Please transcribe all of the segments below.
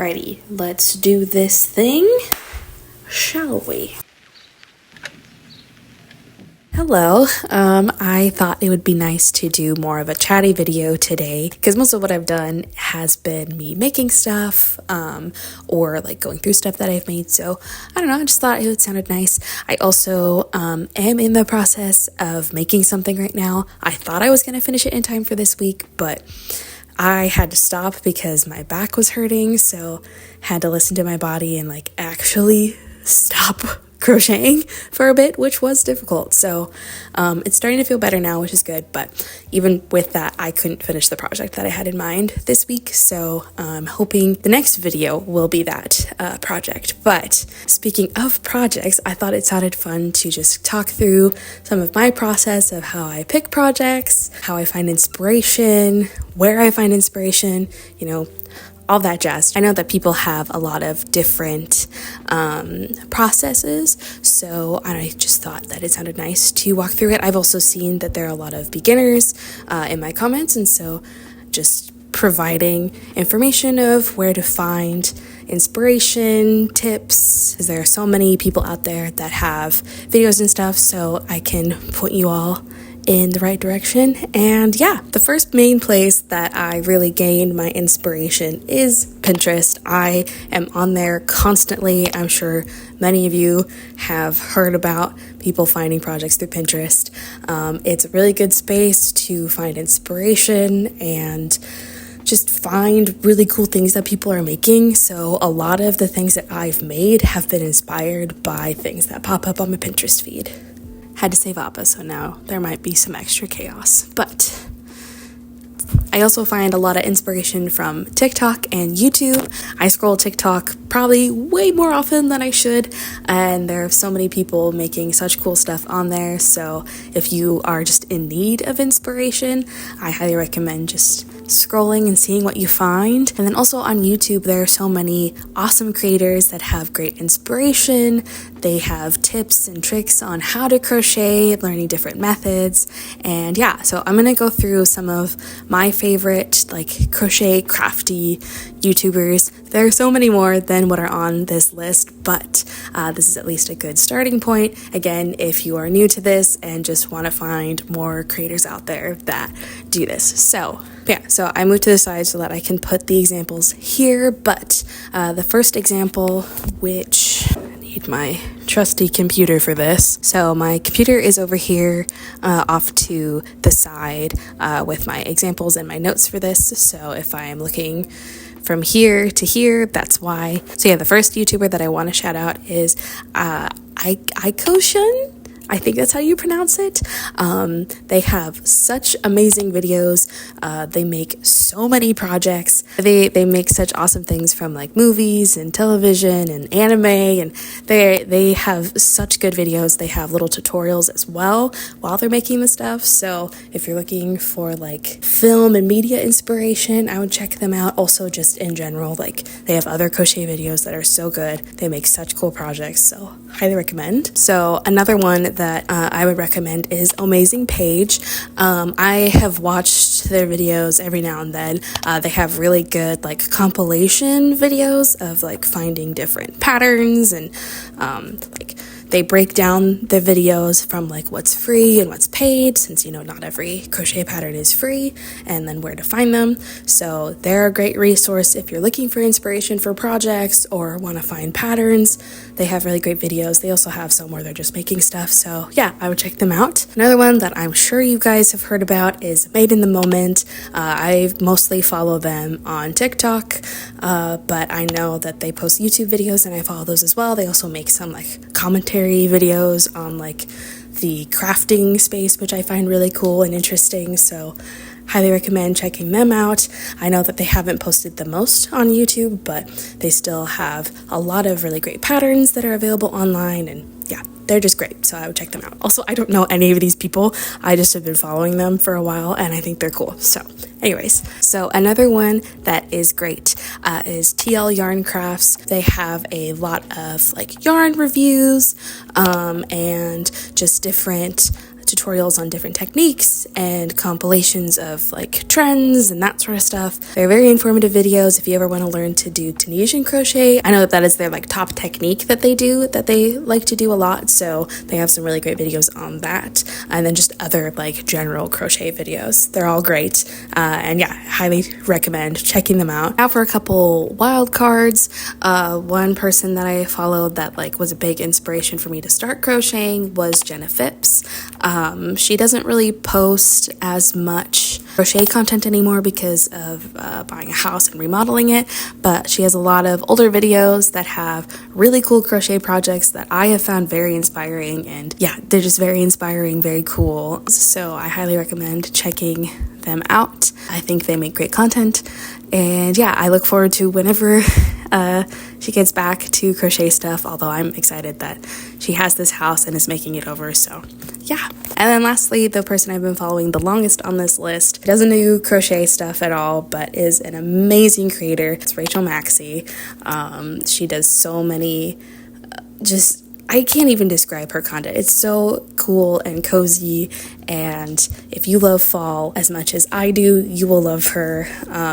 Alrighty, let's do this thing, shall we? Hello, I thought it would be nice to do more of a chatty video today because most of what I've done has been me making stuff or like going through stuff that I've made. So I don't know, I just thought it sounded nice. I also am in the process of making something right now. I thought I was going to finish it in time for this week, but I had to stop because my back was hurting, so had to listen to my body and like actually stop crocheting for a bit, which was difficult. So it's starting to feel better now, which is good, but even with that, I couldn't finish the project that I had in mind this week, so I'm hoping the next video will be that project. But speaking of projects, I thought it sounded fun to just talk through some of my process of how I pick projects, how I find inspiration, where I find inspiration, you know, all that jazz. I know that people have a lot of different processes, so I just thought that it sounded nice to walk through it. I've also seen that there are a lot of beginners in my comments, and so just providing information of where to find inspiration, tips, because there are so many people out there that have videos and stuff, so I can point you all in the right direction. And yeah, the first main place that I really gained my inspiration is Pinterest. I am on there constantly. I'm sure many of you have heard about people finding projects through Pinterest. It's a really good space to find inspiration and just find really cool things that people are making. So a lot of the things that I've made have been inspired by things that pop up on my Pinterest feed. Had to save Appa, so now there might be some extra chaos. But I also find a lot of inspiration from TikTok and YouTube. I scroll TikTok probably way more often than I should, and there are so many people making such cool stuff on there. So if you are just in need of inspiration, I highly recommend just scrolling and seeing what you find. And then also on YouTube, there are so many awesome creators that have great inspiration. They have tips and tricks on how to crochet, learning different methods. And yeah, so I'm gonna go through some of my favorite like crochet crafty YouTubers. There are so many more than what are on this list, but this is at least a good starting point. Again, if you are new to this and just want to find more creators out there that do this. So yeah, so I moved to the side so that I can put the examples here, but the first example, which I need my trusty computer for this. So my computer is over here off to the side with my examples and my notes for this. So if I am looking from here to here, that's why. So yeah, the first YouTuber that I want to shout out is Ikoshin. I think that's how you pronounce it. They have such amazing videos. They make so many projects. They make such awesome things from like movies and television and anime, and they have such good videos. They have little tutorials as well while they're making the stuff. So if you're looking for like film and media inspiration, I would check them out. Also just in general, like they have other crochet videos that are so good. They make such cool projects, so highly recommend. So another one that I would recommend is Amazing Page. I have watched their videos every now and then. They have really good like compilation videos of like finding different patterns, and like they break down the videos from like what's free and what's paid, since you know not every crochet pattern is free, and then where to find them. So they're a great resource if you're looking for inspiration for projects or want to find patterns. They have really great videos. They also have some where they're just making stuff, so yeah, I would check them out. Another one that I'm sure you guys have heard about is Made in the Moment. I mostly follow them on TikTok, but I know that they post YouTube videos and I follow those as well. They also make some like commentary videos on like the crafting space, which I find really cool and interesting, so highly recommend checking them out. I know that they haven't posted the most on YouTube, but they still have a lot of really great patterns that are available online, and yeah, they're just great, so I would check them out. Also, I don't know any of these people. I just have been following them for a while, and I think they're cool. So anyways, so another one that is great is TL Yarn Crafts. They have a lot of like yarn reviews and just different tutorials on different techniques and compilations of like trends and that sort of stuff. They're very informative videos if you ever want to learn to do Tunisian crochet. I know that is their like top technique that they like to do a lot, so they have some really great videos on that, and then just other like general crochet videos. They're all great, and yeah, highly recommend checking them out. Now for a couple wild cards, one person that I followed that like was a big inspiration for me to start crocheting was Jenna Phipps. She doesn't really post as much crochet content anymore because of buying a house and remodeling it, but she has a lot of older videos that have really cool crochet projects that I have found very inspiring, and yeah, they're just very inspiring, very cool. So I highly recommend checking them out. I think they make great content, and yeah, I look forward to whenever she gets back to crochet stuff, although I'm excited that she has this house and is making it over, so yeah. And then lastly, the person I've been following the longest on this list doesn't do crochet stuff at all, but is an amazing creator. It's Rachel Maxey. She does so many, I can't even describe her content. It's so cool and cozy, and if you love fall as much as I do, you will love her.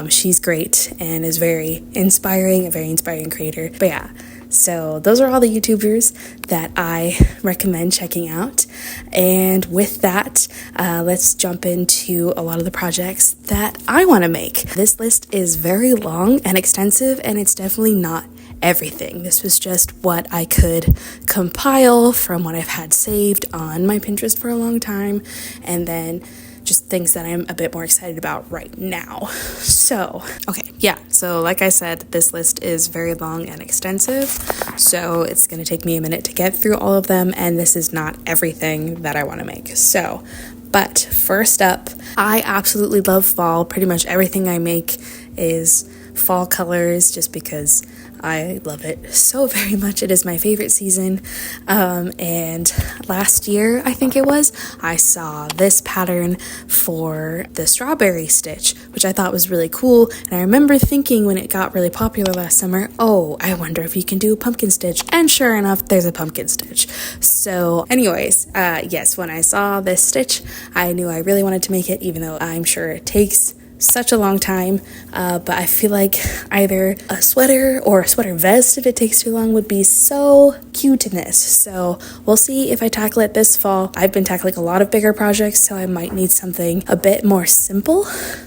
She's great and is very inspiring, a very inspiring creator. But yeah, so those are all the YouTubers that I recommend checking out. And with that, let's jump into a lot of the projects that I want to make. This list is very long and extensive, and it's definitely not everything. This was just what I could compile from what I've had saved on my Pinterest for a long time, and then just things that I'm a bit more excited about right now. So, okay, yeah, so like I said, this list is very long and extensive, so it's going to take me a minute to get through all of them, and this is not everything that I want to make. So, but first up, I absolutely love fall. Pretty much everything I make is fall colors just because I love it so very much. It is my favorite season. And last year, I think it was, I saw this pattern for the strawberry stitch, which I thought was really cool. And I remember thinking when it got really popular last summer, oh, I wonder if you can do a pumpkin stitch. And sure enough, there's a pumpkin stitch. So anyways, yes, when I saw this stitch, I knew I really wanted to make it, even though I'm sure it takes such a long time, but I feel like either a sweater or a sweater vest, if it takes too long, would be so cute in this. So we'll see if I tackle it this fall. I've been tackling a lot of bigger projects, so I might need something a bit more simple,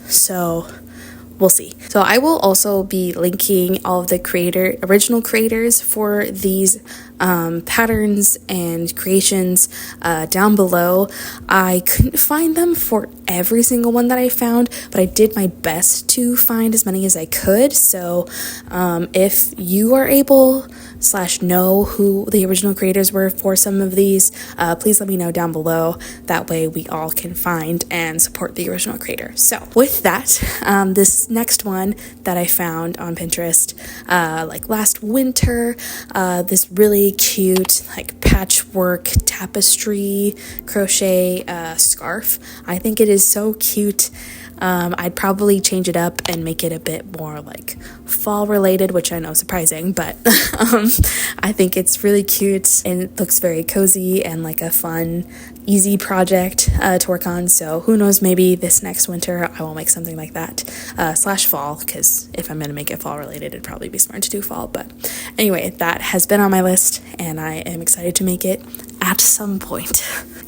so we'll see. So I will also be linking all of the original creators for these patterns and creations down below. I couldn't find them for every single one that I found, but I did my best to find as many as I could. So if you are able / know who the original creators were for some of these, please let me know down below. That way we all can find and support the original creator. So with that, this next one that I found on Pinterest like last winter, this really cute like patchwork tapestry crochet scarf. I think it is so cute. I'd probably change it up and make it a bit more like fall related, which I know is surprising, but I think it's really cute and it looks very cozy and like a fun, easy project to work on. So who knows, maybe this next winter I will make something like that / fall, because if I'm going to make it fall related, it'd probably be smart to do fall. But anyway, that has been on my list and I am excited to make it at some point.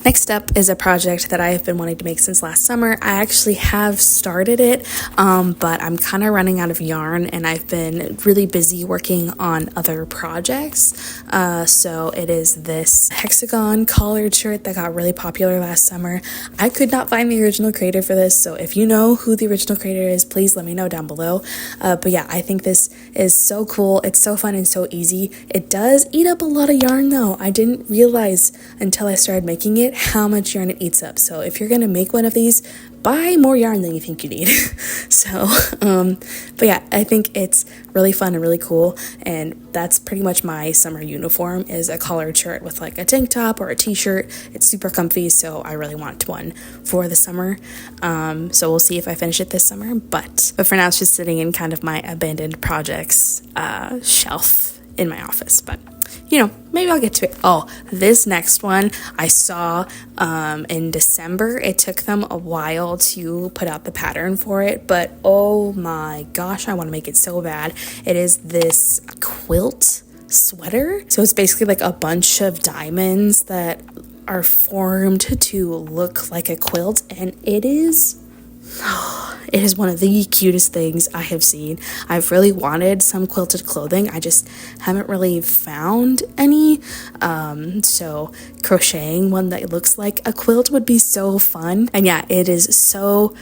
Next up is a project that I have been wanting to make since last summer. I actually have started it, but I'm kind of running out of yarn and I've been really busy working on other projects. So it is this hexagon collared shirt that got really popular last summer. I could not find the original creator for this, so if you know who the original creator is, please let me know down below. But yeah, I think this is so cool. It's so fun and so easy. It does eat up a lot of yarn though. I didn't realize until I started making it how much yarn it eats up. So if you're gonna make one of these, buy more yarn than you think you need. So but yeah, I think it's really fun and really cool, and that's pretty much my summer uniform, is a collared shirt with like a tank top or a t-shirt. It's super comfy, so I really want one for the summer. So we'll see if I finish it this summer, but for now it's just sitting in kind of my abandoned projects shelf in my office. But you know, maybe I'll get to it. Oh, this next one I saw in December. It took them a while to put out the pattern for it, but oh my gosh, I want to make it so bad. It is this quilt sweater. So it's basically like a bunch of diamonds that are formed to look like a quilt, and it is one of the cutest things I have seen. I've really wanted some quilted clothing. I just haven't really found any. So crocheting one that looks like a quilt would be so fun. And yeah, it is so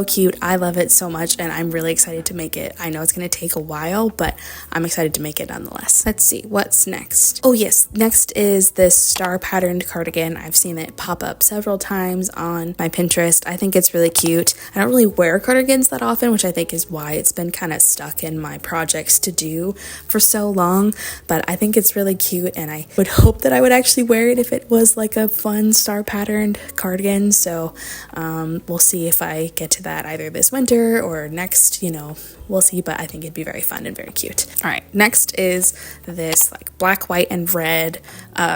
cute. I love it so much, and I'm really excited to make it. I know it's going to take a while, but I'm excited to make it nonetheless. Let's see, what's next? Oh yes, next is this star patterned cardigan. I've seen it pop up several times on my Pinterest. I think it's really cute. I don't really wear cardigans that often, which I think is why it's been kind of stuck in my projects to do for so long, but I think it's really cute, and I would hope that I would actually wear it if it was like a fun star patterned cardigan. So we'll see if I get to that either this winter or next, you know, we'll see, but I think it'd be very fun and very cute. All right, next is this like black, white, and red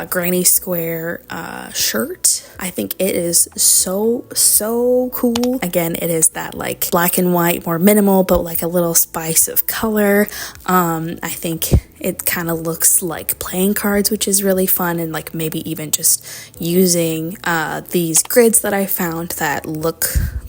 granny square shirt. I think it is so cool. Again, it is that like black and white, more minimal, but like a little spice of color. I think it kind of looks like playing cards, which is really fun, and like maybe even just using these grids that I found that look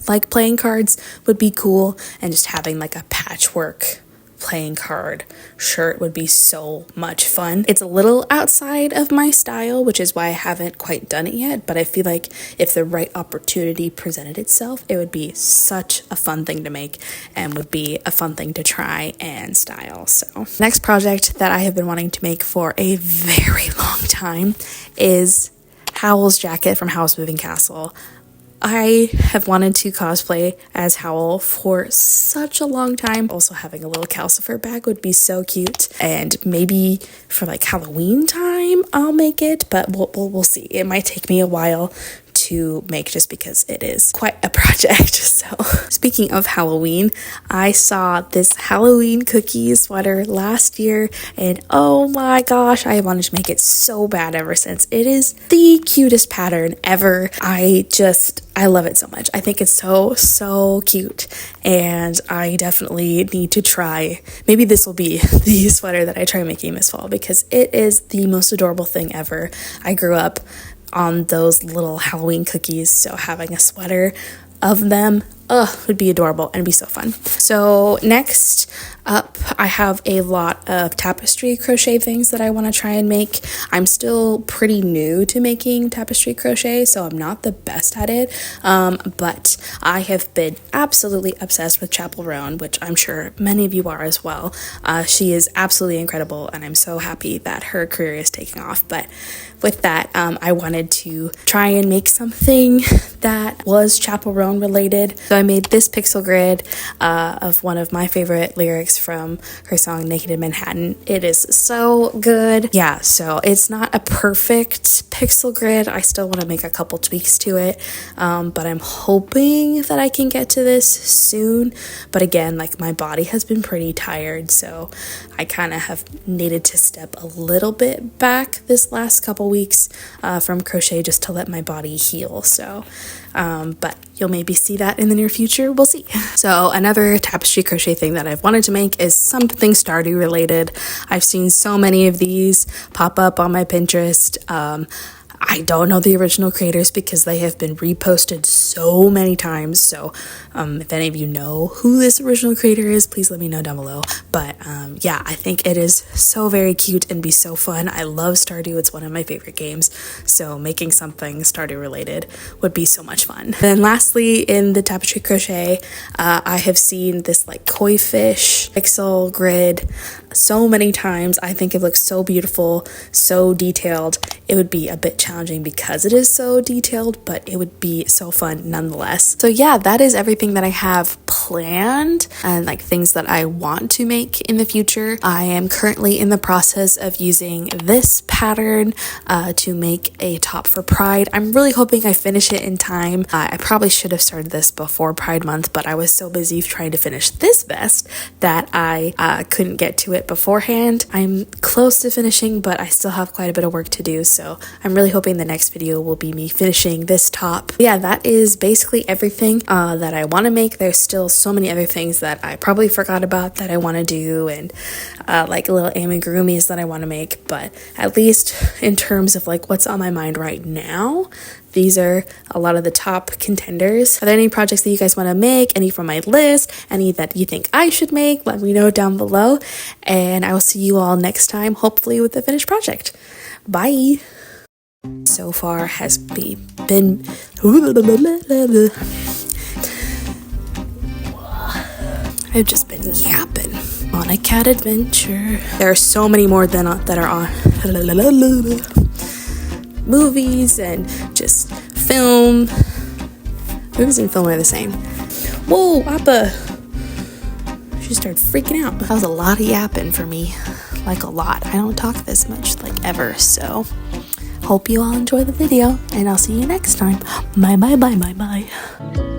like playing cards would be cool, and just having like a patchwork playing card shirt would be so much fun. It's a little outside of my style, which is why I haven't quite done it yet, but I feel like if the right opportunity presented itself, it would be such a fun thing to make and would be a fun thing to try and style. So next project that I have been wanting to make for a very long time is Howl's jacket from Howl's Moving Castle. I have wanted to cosplay as Howl for such a long time. Also having a little calcifer bag would be so cute. And maybe for like Halloween time, I'll make it, but we'll see. It might take me a while to make just because it is quite a project. So speaking of Halloween, I saw this Halloween cookie sweater last year, and oh my gosh, I wanted to make it so bad ever since. It is the cutest pattern ever. I love it so much. I think it's so cute, and I definitely need to try. Maybe this will be the sweater that I try making this fall, because it is the most adorable thing ever. I grew up on those little Halloween cookies, so having a sweater of them would be adorable and be so fun. So next up, I have a lot of tapestry crochet things that I want to try and make. I'm still pretty new to making tapestry crochet, so I'm not the best at it, but I have been absolutely obsessed with Chapel Roan, which I'm sure many of you are as well. She is absolutely incredible, and I'm so happy that her career is taking off. But with that, I wanted to try and make something that was Chapel Roan related. So I made this pixel grid of one of my favorite lyrics from her song Naked in Manhattan. It is so good. Yeah, so it's not a perfect pixel grid. I still want to make a couple tweaks to it, but I'm hoping that I can get to this soon. But again, like my body has been pretty tired, so I kind of have needed to step a little bit back this last couple weeks from crochet just to let my body heal. So but you'll maybe see that in the near future. We'll see. So another tapestry crochet thing that I've wanted to make is something Stardew related. I've seen so many of these pop up on my Pinterest. I don't know the original creators because they have been reposted so many times. So if any of you know who this original creator is, please let me know down below. But yeah, I think it is so very cute and be so fun. I love Stardew. It's one of my favorite games. So making something Stardew related would be so much fun. Then lastly, in the tapestry crochet, I have seen this like koi fish pixel grid so many times. I think it looks so beautiful, so detailed. It would be a bit challenging because it is so detailed, but it would be so fun nonetheless. So yeah, that is everything that I have planned and like things that I want to make in the future. I am currently in the process of using this pattern to make a top for Pride. I'm really hoping I finish it in time. I probably should have started this before Pride month, but I was so busy trying to finish this vest that I couldn't get to it beforehand. I'm close to finishing, but I still have quite a bit of work to do, so I'm really hoping the next video will be me finishing this top. Yeah, that is basically everything that I want to make. There's still so many other things that I probably forgot about that I want to do, and like little amigurumis that I want to make, but at least in terms of like what's on my mind right now, these are a lot of the top contenders. Are there any projects that you guys want to make? Any from my list? Any that you think I should make? Let me know down below, and I will see you all next time, hopefully with the finished project. Bye! So far has been I've just been yapping on a cat adventure. There are so many more that are on movies and just film. Movies and film are the same. Whoa, Appa! She started freaking out. That was a lot of yapping for me. Like a lot. I don't talk this much like ever, so hope you all enjoy the video, and I'll see you next time. Bye bye bye bye bye.